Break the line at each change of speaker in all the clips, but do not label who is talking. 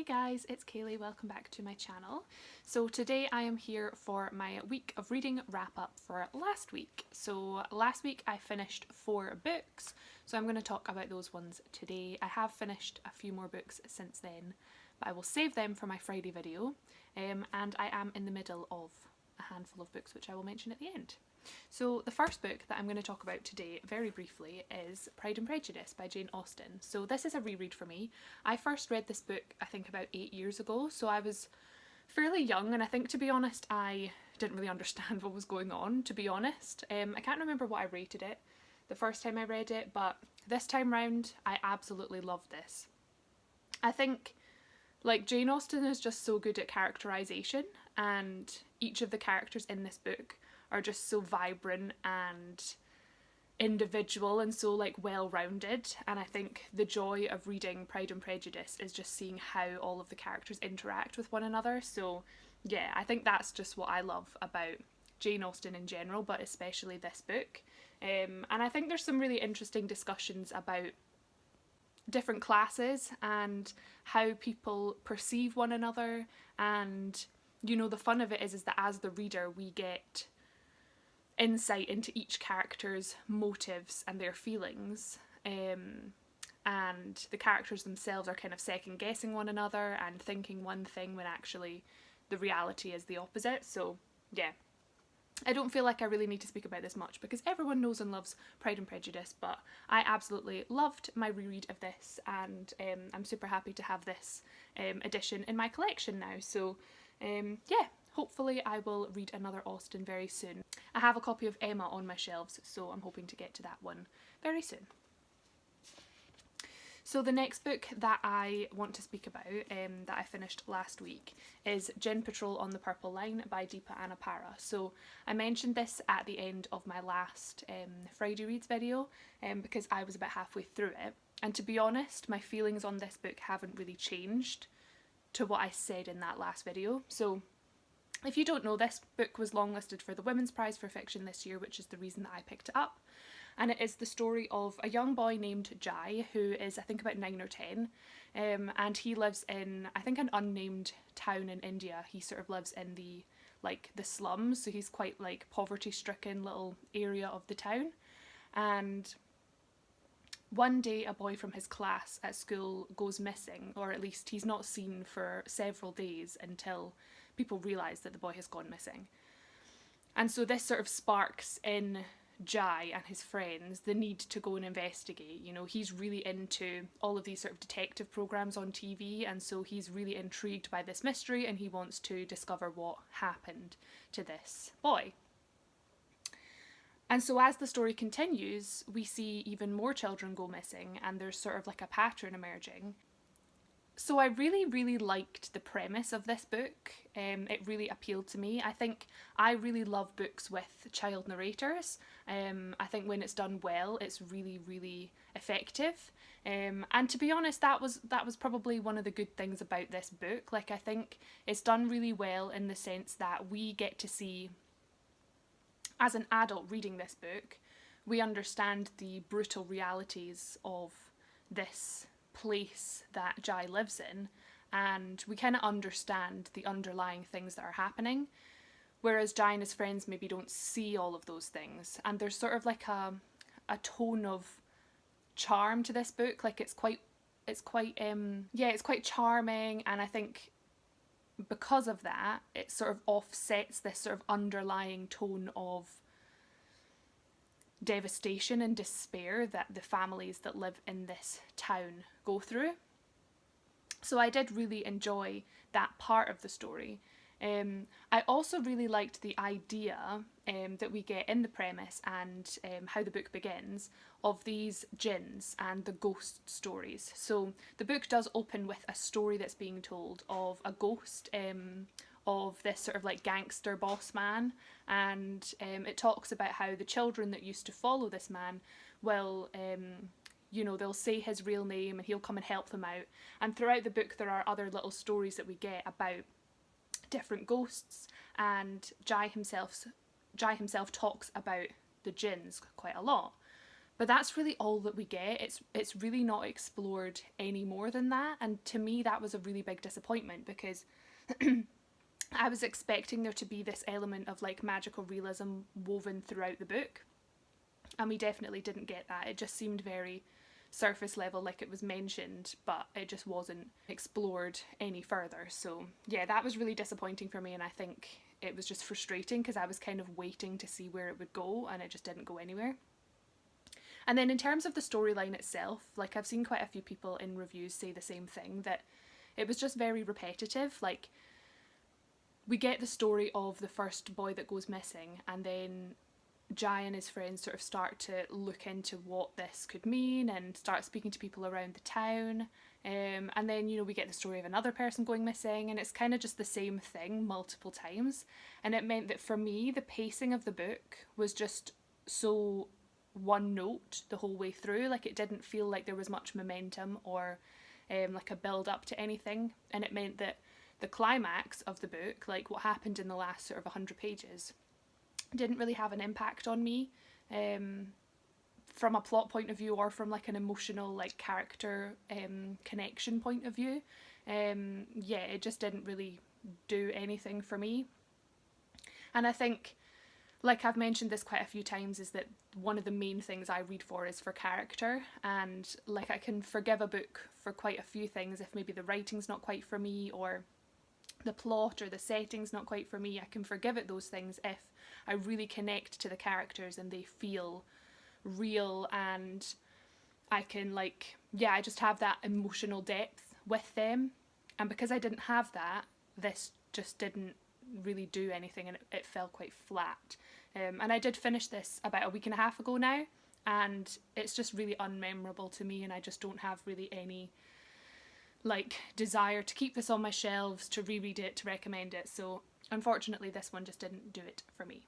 guys, it's Kaylee, welcome back to my channel. So today I am here for my week of reading wrap up for last week. So last week I finished 4 books, so I'm going to talk about those ones today. I have finished a few more books since then, but I will save them for my Friday video, and I am in the middle of a handful of books which I will mention at the end. So the first book that I'm going to talk about today, very briefly, is Pride and Prejudice by Jane Austen. So this is a reread for me. I first read this book I think about 8 years ago, so I was fairly young, and I think, to be honest, I didn't really understand what was going on, to be honest. I can't remember what I rated it the first time I read it, but this time round I absolutely loved this. I think, like, Jane Austen is just so good at characterisation, and each of the characters in this book are just so vibrant and individual and so like well-rounded, and I think the joy of reading Pride and Prejudice is just seeing how all of the characters interact with one another. So yeah, I think that's just what I love about Jane Austen in general, but especially this book. And I think there's some really interesting discussions about different classes and how people perceive one another, and you know, the fun of it is that as the reader we get insight into each character's motives and their feelings, and the characters themselves are kind of second guessing one another and thinking one thing when actually the reality is the opposite. So yeah, I don't feel like I really need to speak about this much because everyone knows and loves Pride and Prejudice, but I absolutely loved my reread of this, and I'm super happy to have this edition in my collection now. So yeah, hopefully I will read another Austen very soon. I have a copy of Emma on my shelves, so I'm hoping to get to that one very soon. So the next book that I want to speak about, that I finished last week, is Gin Patrol on the Purple Line by Deepa Anapara. So I mentioned this at the end of my last Friday Reads video, because I was about halfway through it, and to be honest, my feelings on this book haven't really changed to what I said in that last video. So if you don't know, this book was longlisted for the Women's Prize for Fiction this year, which is the reason that I picked it up. And it is the story of a young boy named Jai, who is I think about 9 or 10, and he lives in, I think, an unnamed town in India. He sort of lives in the slums, so he's quite like poverty-stricken little area of the town. And one day a boy from his class at school goes missing, or at least he's not seen for several days until people realise that the boy has gone missing. And so this sort of sparks in Jai and his friends the need to go and investigate. You know, he's really into all of these sort of detective programmes on TV, and so he's really intrigued by this mystery and he wants to discover what happened to this boy. And so as the story continues, we see even more children go missing, and there's sort of like a pattern emerging. So I really liked the premise of this book. It really appealed to me. I think I really love books with child narrators. I think when it's done well, it's really effective. And to be honest, that was probably one of the good things about this book. Like, I think it's done really well in the sense that we get to see, as an adult reading this book, we understand the brutal realities of this place that Jai lives in, and we kind of understand the underlying things that are happening, whereas Jai and his friends maybe don't see all of those things. And there's sort of like a tone of charm to this book. Like, it's quite charming, and I think because of that it sort of offsets this sort of underlying tone of devastation and despair that the families that live in this town go through. So I did really enjoy that part of the story. I also really liked the idea that we get in the premise and how the book begins of these jinns and the ghost stories. So the book does open with a story that's being told of a ghost of this sort of like gangster boss man, and it talks about how the children that used to follow this man will, you know, they'll say his real name and he'll come and help them out. And throughout the book there are other little stories that we get about different ghosts, and Jai himself talks about the jinns quite a lot. But that's really all that we get. It's really not explored any more than that. And to me, that was a really big disappointment, because I was expecting there to be this element of like magical realism woven throughout the book. And we definitely didn't get that. It just seemed very surface level, like it was mentioned, but it just wasn't explored any further. So yeah, that was really disappointing for me, and I think it was just frustrating because I was kind of waiting to see where it would go, and it just didn't go anywhere. And then in terms of the storyline itself, like I've seen quite a few people in reviews say the same thing, that it was just very repetitive. Like, we get the story of the first boy that goes missing, and then Jai and his friends sort of start to look into what this could mean and start speaking to people around the town. And then, we get the story of another person going missing, and it's kind of just the same thing multiple times. And it meant that for me, the pacing of the book was just so one note the whole way through. Like, it didn't feel like there was much momentum or like a build up to anything. And it meant that the climax of the book, like what happened in the last sort of 100 pages, didn't really have an impact on me from a plot point of view or from like an emotional like character connection point of view. It just didn't really do anything for me. And I think, like I've mentioned this quite a few times, is that one of the main things I read for is for character. And like, I can forgive a book for quite a few things if maybe the writing's not quite for me, or the plot or the setting's not quite for me. I can forgive it those things if I really connect to the characters and they feel real, and I can I just have that emotional depth with them. And because I didn't have that, this just didn't really do anything, and it fell quite flat. And I did finish this about a week and a half ago now, and it's just really unmemorable to me, and I just don't have really any desire to keep this on my shelves, to reread it, to recommend it. So unfortunately this one just didn't do it for me.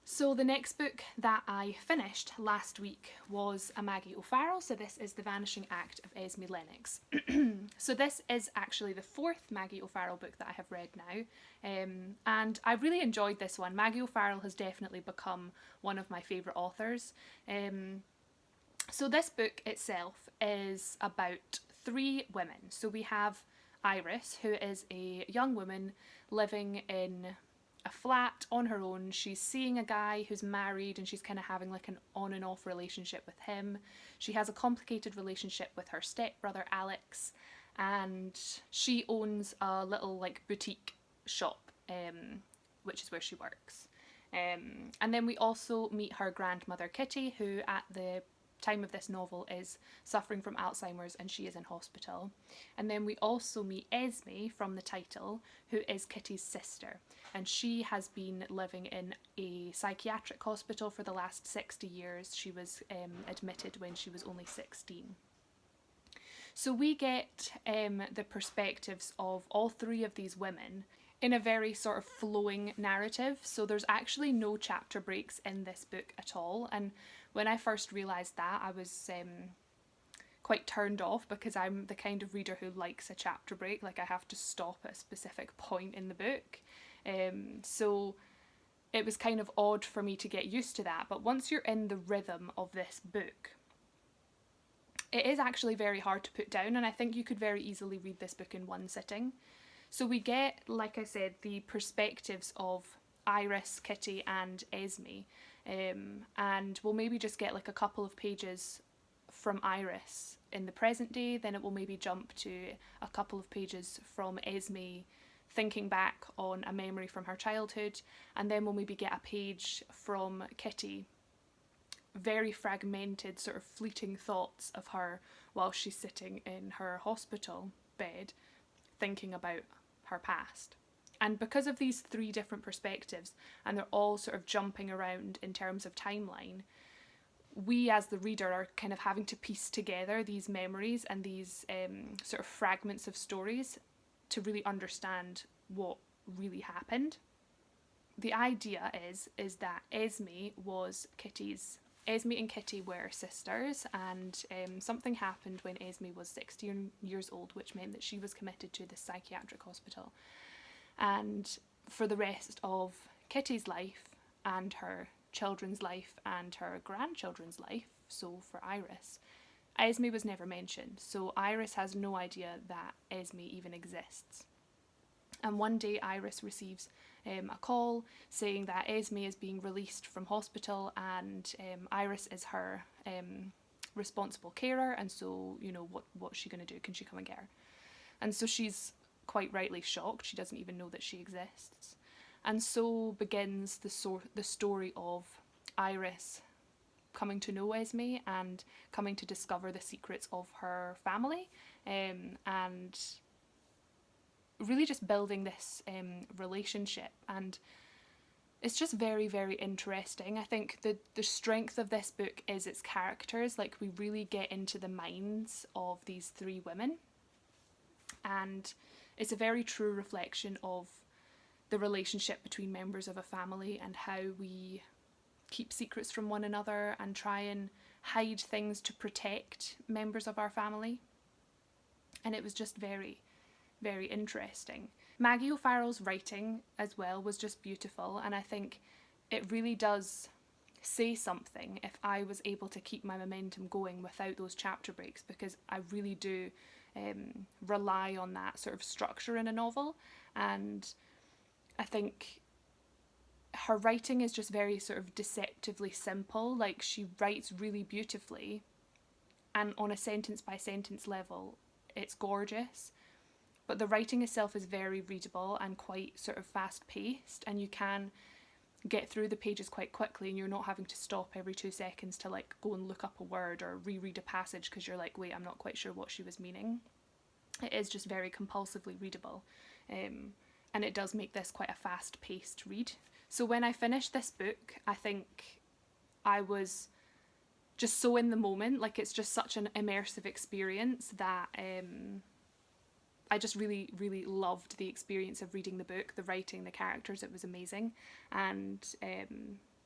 So the next book that I finished last week was a Maggie O'Farrell. So this is The Vanishing Act of Esme Lennox. So this is actually the fourth Maggie O'Farrell book that I have read now. And I really enjoyed this one. Maggie O'Farrell has definitely become one of my favourite authors. So this book itself is about three women. So we have Iris, who is a young woman living in a flat on her own. She's seeing a guy who's married, and she's kind of having like an on and off relationship with him. She has a complicated relationship with her stepbrother Alex, and she owns a little boutique shop, which is where she works. And then we also meet her grandmother Kitty, who at the time of this novel is suffering from Alzheimer's, and she is in hospital. And then we also meet Esme from the title, who is Kitty's sister, and she has been living in a psychiatric hospital for the last 60 years. She was admitted when she was only 16. So we get the perspectives of all three of these women in a very sort of flowing narrative. So there's actually no chapter breaks in this book at all. And when I first realised that, I was quite turned off, because I'm the kind of reader who likes a chapter break. Like, I have to stop at a specific point in the book. So it was kind of odd for me to get used to that. But once you're in the rhythm of this book, it is actually very hard to put down, and I think you could very easily read this book in one sitting. So we get, like I said, the perspectives of Iris, Kitty and Esme, and we'll maybe just get like a couple of pages from Iris in the present day, then it will maybe jump to a couple of pages from Esme thinking back on a memory from her childhood, and then we'll maybe get a page from Kitty, very fragmented, sort of fleeting thoughts of her while she's sitting in her hospital bed thinking about her past. And because of these three different perspectives, and they're all sort of jumping around in terms of timeline, we as the reader are kind of having to piece together these memories and these sort of fragments of stories to really understand what really happened. The idea is that Esme and Kitty were sisters, and something happened when Esme was 16 years old, which meant that she was committed to the psychiatric hospital. And for the rest of Kitty's life and her children's life and her grandchildren's life, so for Iris, Esme was never mentioned. So Iris has no idea that Esme even exists. And one day Iris receives a call saying that Esme is being released from hospital, and Iris is her responsible carer, and so, you know, what's she going to do? Can she come and get her? And so she's quite rightly shocked. She doesn't even know that she exists. And so begins the story of Iris coming to know Esme and coming to discover the secrets of her family, and really just building this relationship. And it's just very, very interesting. I think the strength of this book is its characters. Like, we really get into the minds of these three women, and it's a very true reflection of the relationship between members of a family and how we keep secrets from one another and try and hide things to protect members of our family. And it was just very, very interesting. Maggie O'Farrell's writing as well was just beautiful, and I think it really does say something if I was able to keep my momentum going without those chapter breaks, because I really do rely on that sort of structure in a novel. And I think her writing is just very sort of deceptively simple. Like, she writes really beautifully, and on a sentence by sentence level it's gorgeous, but the writing itself is very readable and quite sort of fast paced, and you can get through the pages quite quickly, and you're not having to stop every 2 seconds to like go and look up a word or reread a passage because you're like, wait, I'm not quite sure what she was meaning. It is just very compulsively readable, and it does make this quite a fast paced read. So when I finished this book, I think I was just so in the moment. Like, it's just such an immersive experience that I just really, really loved the experience of reading the book, the writing, the characters. It was amazing. And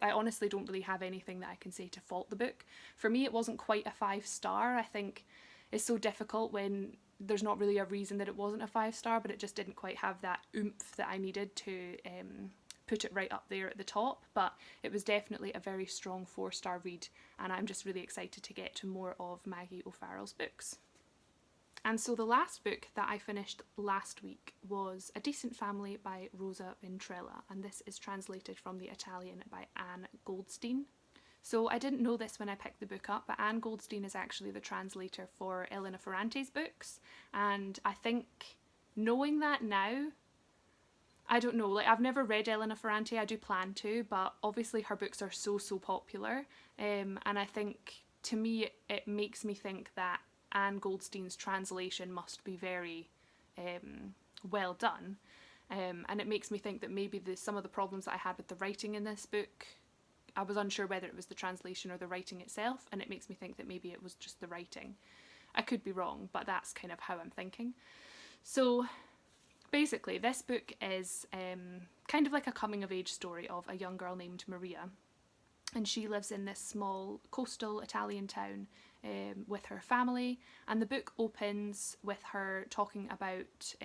I honestly don't really have anything that I can say to fault the book. For me, it wasn't quite a 5-star. I think it's so difficult when there's not really a reason that it wasn't a 5-star, but it just didn't quite have that oomph that I needed to put it right up there at the top. But it was definitely a very strong 4-star read, and I'm just really excited to get to more of Maggie O'Farrell's books. And so the last book that I finished last week was A Decent Family by Rosa Ventrella, and this is translated from the Italian by Anne Goldstein. So I didn't know this when I picked the book up, but Anne Goldstein is actually the translator for Elena Ferrante's books, and I think knowing that now, I don't know, like, I've never read Elena Ferrante. I do plan to, but obviously her books are so popular, and I think, to me, it makes me think that Anne Goldstein's translation must be very well done, and it makes me think that maybe some of the problems that I had with the writing in this book, I was unsure whether it was the translation or the writing itself, and it makes me think that maybe it was just the writing. I could be wrong, but that's kind of how I'm thinking. So basically, this book is kind of like a coming of age story of a young girl named Maria, and she lives in this small coastal Italian town with her family, and the book opens with her talking about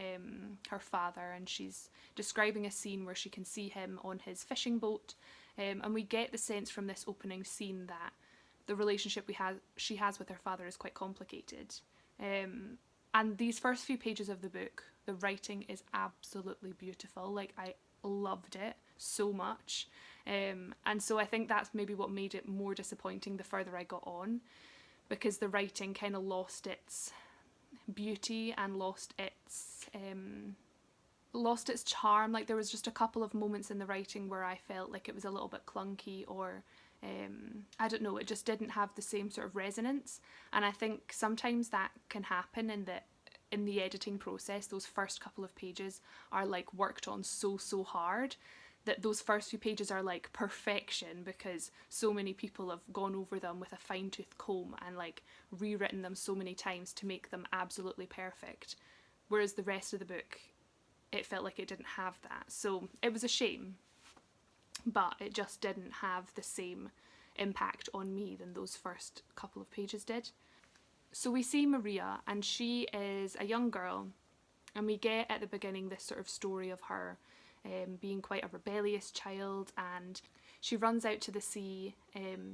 her father, and she's describing a scene where she can see him on his fishing boat, and we get the sense from this opening scene that the relationship she has with her father is quite complicated. And these first few pages of the book, the writing is absolutely beautiful. Like, I loved it so much, and so I think that's maybe what made it more disappointing the further I got on, because the writing kind of lost its beauty and lost its charm. Like, there was just a couple of moments in the writing where I felt like it was a little bit clunky, or I don't know, it just didn't have the same sort of resonance. And I think sometimes that can happen in the editing process. Those first couple of pages are like worked on so hard that those first few pages are like perfection, because so many people have gone over them with a fine-tooth comb and like rewritten them so many times to make them absolutely perfect, whereas the rest of the book, it felt like it didn't have that. So it was a shame, but it just didn't have the same impact on me than those first couple of pages did. So we see Maria, and she is a young girl, and we get at the beginning this sort of story of her being quite a rebellious child, and She runs out to the sea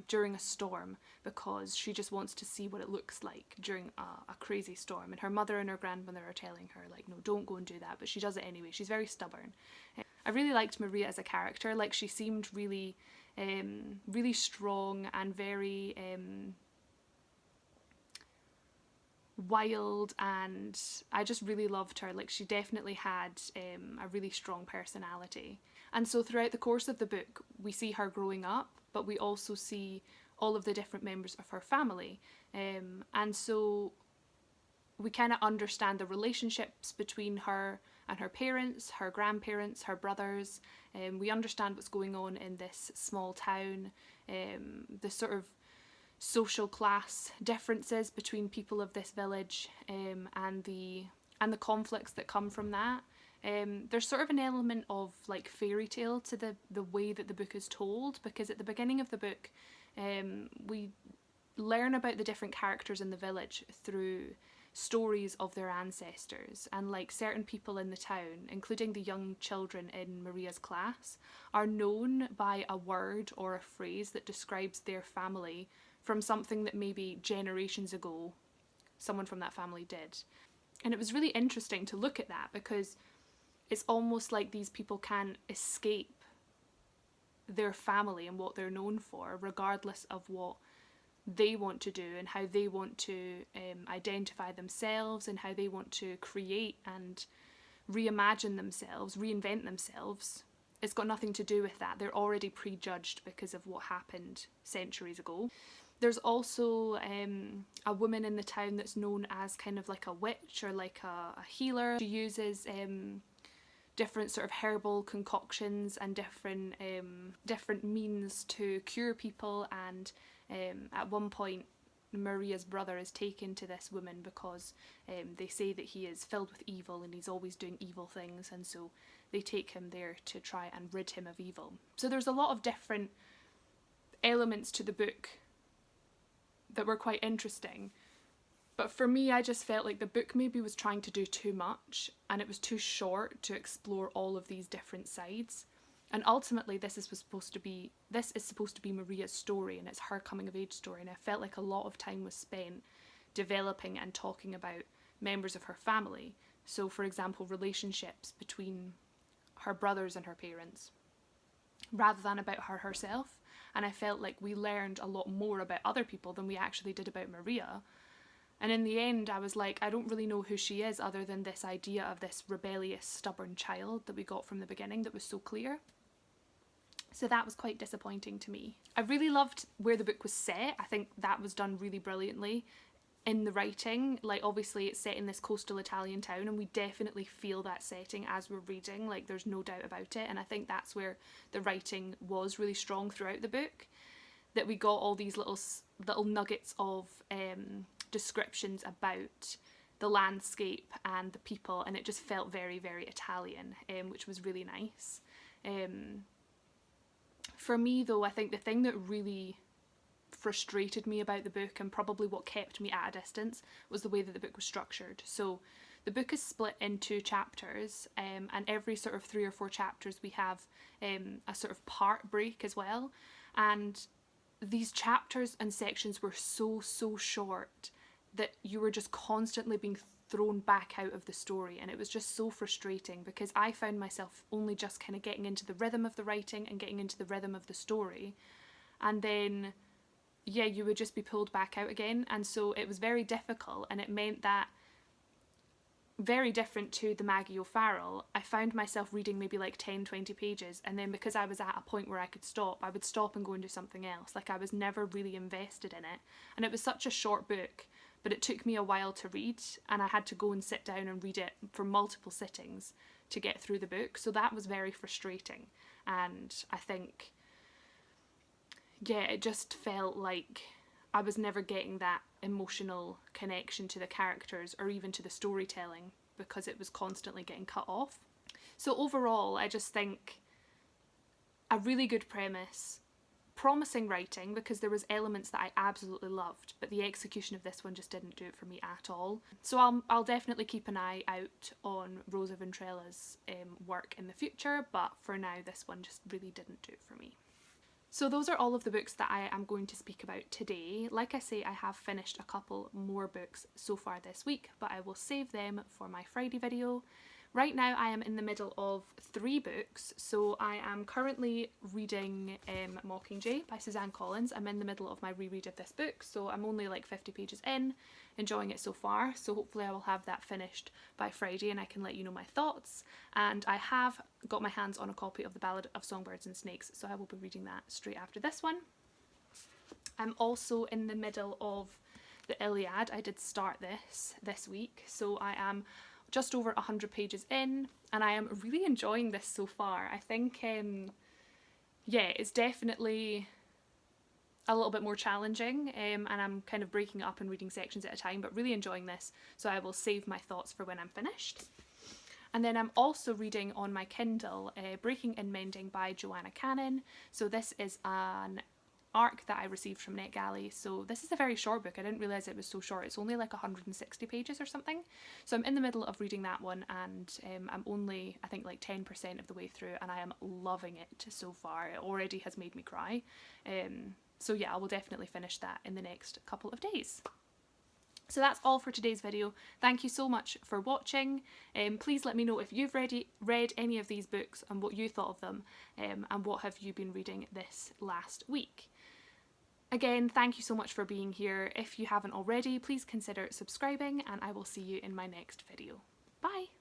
during a storm because she just wants to see what it looks like during a crazy storm. And her mother and her grandmother are telling her, like, no, don't go and do that. But she does it anyway. She's very stubborn. I really liked Maria as a character. Like, she seemed really, really strong and very wild, and I just really loved her. Like, she definitely had a really strong personality. And so throughout the course of the book, we see her growing up, but we also see all of the different members of her family. And so we kind of understand the relationships between her and her parents, her grandparents, her brothers. We understand what's going on in this small town, the sort of social class differences between people of this village, and the conflicts that come from that. There's sort of an element of like fairy tale to the way that the book is told, because at the beginning of the book we learn about the different characters in the village through stories of their ancestors, and like certain people in the town, including the young children in Maria's class, are known by a word or a phrase that describes their family from something that maybe generations ago someone from that family did. And it was really interesting to look at that, because it's almost like these people can't escape their family and what they're known for, regardless of what they want to do and how they want to identify themselves and how they want to create and reimagine themselves, reinvent themselves. It's got nothing to do with that. They're already prejudged because of what happened centuries ago. There's also a woman in the town that's known as kind of like a witch or like a healer. She uses different sort of herbal concoctions and different means to cure people, and at one point Maria's brother is taken to this woman because they say that he is filled with evil and he's always doing evil things, and so they take him there to try and rid him of evil. So there's a lot of different elements to the book that were quite interesting. But for me, I just felt like the book maybe was trying to do too much, and it was too short to explore all of these different sides. And ultimately, this is supposed to be Maria's story, and it's her coming of age story. And I felt like a lot of time was spent developing and talking about members of her family. So, for example, relationships between her brothers and her parents, rather than about her herself. And I felt like we learned a lot more about other people than we actually did about Maria. And in the end, I was like, I don't really know who she is other than this idea of this rebellious, stubborn child that we got from the beginning that was so clear. So that was quite disappointing to me. I really loved where the book was set. I think that was done really brilliantly in the writing. Like, obviously it's set in this coastal Italian town, and we definitely feel that setting as we're reading. Like, there's no doubt about it. And I think that's where the writing was really strong throughout the book, that we got all these little nuggets of descriptions about the landscape and the people, and it just felt very, very Italian, which was really nice. For me though, I think the thing that really frustrated me about the book, and probably what kept me at a distance, was the way that the book was structured. So the book is split in 2 chapters, and every sort of 3 or 4 chapters we have a sort of part break as well. And these chapters and sections were so short that you were just constantly being thrown back out of the story, and it was just so frustrating, because I found myself only just kind of getting into the rhythm of the writing and getting into the rhythm of the story, and then you would just be pulled back out again. And so it was very difficult, and it meant that, very different to the Maggie O'Farrell, I found myself reading maybe like 10-20 pages, and then because I was at a point where I could stop, I would stop and go and do something else. Like, I was never really invested in it, and it was such a short book, but it took me a while to read, and I had to go and sit down and read it for multiple sittings to get through the book. So that was very frustrating, and I think, it just felt like I was never getting that emotional connection to the characters or even to the storytelling, because it was constantly getting cut off. So overall, I just think a really good premise, promising writing, because there was elements that I absolutely loved, but the execution of this one just didn't do it for me at all. So I'll definitely keep an eye out on Rosa Ventrella's work in the future, but for now this one just really didn't do it for me. So those are all of the books that I am going to speak about today. Like I say, I have finished a couple more books so far this week, but I will save them for my Friday video. Right now I am in the middle of 3 books, so I am currently reading Mockingjay by Suzanne Collins. I'm in the middle of my reread of this book, so I'm only like 50 pages in, enjoying it so far, so hopefully I will have that finished by Friday and I can let you know my thoughts. And I have got my hands on a copy of The Ballad of Songbirds and Snakes, so I will be reading that straight after this one. I'm also in the middle of the Iliad. I did start this week, so I am just over 100 pages in and I am really enjoying this so far. I think, yeah, it's definitely a little bit more challenging and I'm kind of breaking it up and reading sections at a time, but really enjoying this, so I will save my thoughts for when I'm finished. And then I'm also reading on my Kindle Breaking and Mending by Joanna Cannon. So this is an arc that I received from NetGalley. So this is a very short book. I didn't realise it was so short. It's only like 160 pages or something. So I'm in the middle of reading that one and I'm only, I think, like 10% of the way through and I am loving it so far. It already has made me cry. So yeah, I will definitely finish that in the next couple of days. So that's all for today's video. Thank you so much for watching. Please let me know if you've read any of these books and what you thought of them, and what have you been reading this last week. Again, thank you so much for being here. If you haven't already, please consider subscribing and I will see you in my next video. Bye!